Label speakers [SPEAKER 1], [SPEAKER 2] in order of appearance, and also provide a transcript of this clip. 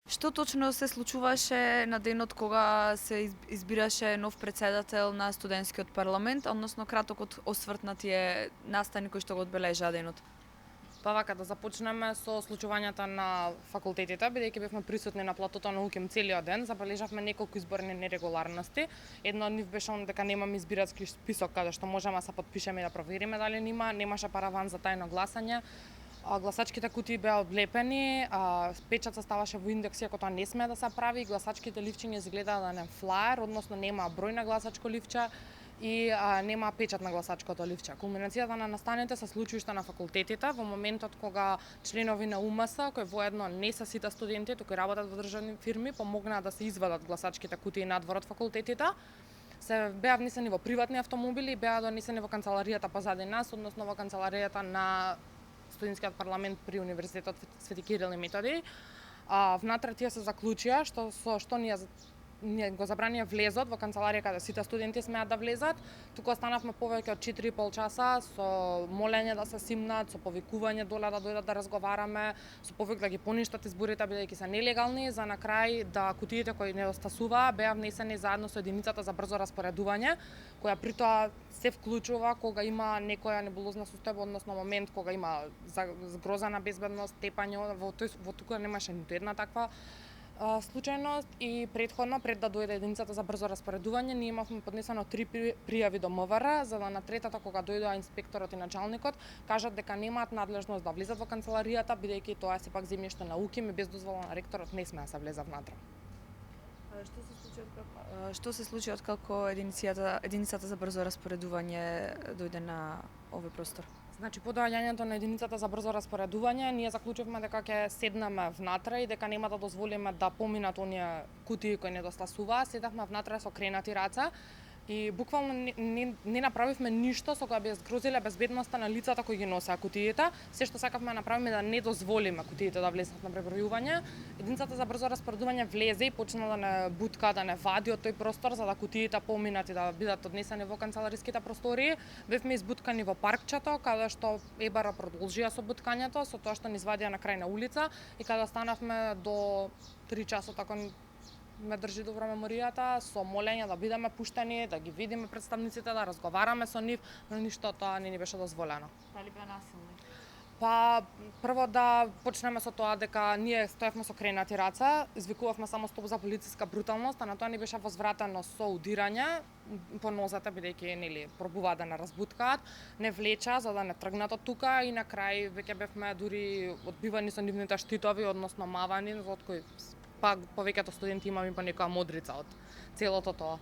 [SPEAKER 1] Што точно се случуваше на денот кога се избираше нов председател на студентскиот парламент, односно краток осврт на тие настани кои што го одбележаа денот?
[SPEAKER 2] Па вака да започнеме со случувањата на факултетите, бидејќи бевме присутни на платото на УКИМ целиот ден, забележавме неколку изборни нерегуларности. Една од нив беше дека немаме избирачки список каде што можеме да се подпишеме и да провериме дали немаше параван за тајно гласање. Гласачките кутии беа одлепени, печат се ставаше во индекс, иако тоа не смее да се прави, гласачките ливчиња изгледаат да не флаер, односно нема број на гласачко ливче и нема печат на гласачкото ливче. Кулминацијата на настаните се случи уште на факултетите, во моментот кога членови на УМС, кои воедно не се сите студенти, туку работат во државни фирми, помогнаа да се извадат гласачките кутии надвор од факултетите. Се беа внесени во приватни автомобили и беа донесени во канцеларијата позади нас, односно во канцеларијата на студентскиот парламент при Универзитетот Свети Кирил и Методи. Внатре тие се заклучија што ние го забранија влезот во канцеларија каде сите студенти смеат да влезат, туку останавме повеќе од 4,5 часа со молење да се симнат, со повикување доле да дојдат да разговараме, со повик да ги поништат изборите бидејќи се нелегални, за на крај да кутиите кои недостасуваа беа внесени заедно со единицата за брзо распоредување, која при тоа се вклучува кога има некоја небулозна состојба, односно момент кога има загрозена безбедност, тепање, во тука немаше ниту една таква случајност и претходно пред да дојде единицата за брзо распоредување, ние имавме поднесено 3 пријави до МВР, за да на третата кога дојдоа инспекторот и началникот кажат дека немаат надлежност да влезат во канцеларијата бидејќи тоа е сепак земјиште на УКИМ и без дозвола на ректорот не смее да се влезе внатре.
[SPEAKER 1] Што се случи откако единицата за брзо распоредување дојде на овој простор?
[SPEAKER 2] Значи, по доаѓањето на единицата за брзо распоредување, ние заклучивме дека ќе седнеме внатре и дека нема да дозволиме да поминат оние кутии кои недостасуваа. Седавме внатре со кренати раце и буквално не направивме ништо со кое би згрозиле безбедноста на лицата кои ги носеа кутиите. Се што сакавме да направиме да не дозволиме кутиите да влезат на пребројување. Единицата за брзо распоредување влезе и почна да не бутка, да не вади од тој простор за да кутиите поминат и да бидат однесени во канцелариските простории. Бевме избуткани во паркчето, каде што ЕБР продолжија со буткањето, со тоа што ни извадија на крајна улица и каде останавме до 3 часот, ако ме држи добро меморијата, со молење да бидеме пуштени, да ги видиме представниците, да разговараме со нив, но ништо тоа не ни беше дозволено.
[SPEAKER 1] Дали беа насилни?
[SPEAKER 2] Па, прво да почнеме со тоа дека ние стоевме со кренати раце, извикувавме само стоп за полициска бруталност, а на тоа ни беше возвратено со удирање по нозете, бидејќи нели пробуваа да не разбуткаат, не влеча за да не тргнат од тука и на крај веќе бевме дури одбивани со нивните штитови, односно мавани, од кои па повеќето студенти имаме по некоја модрица од целото тоа.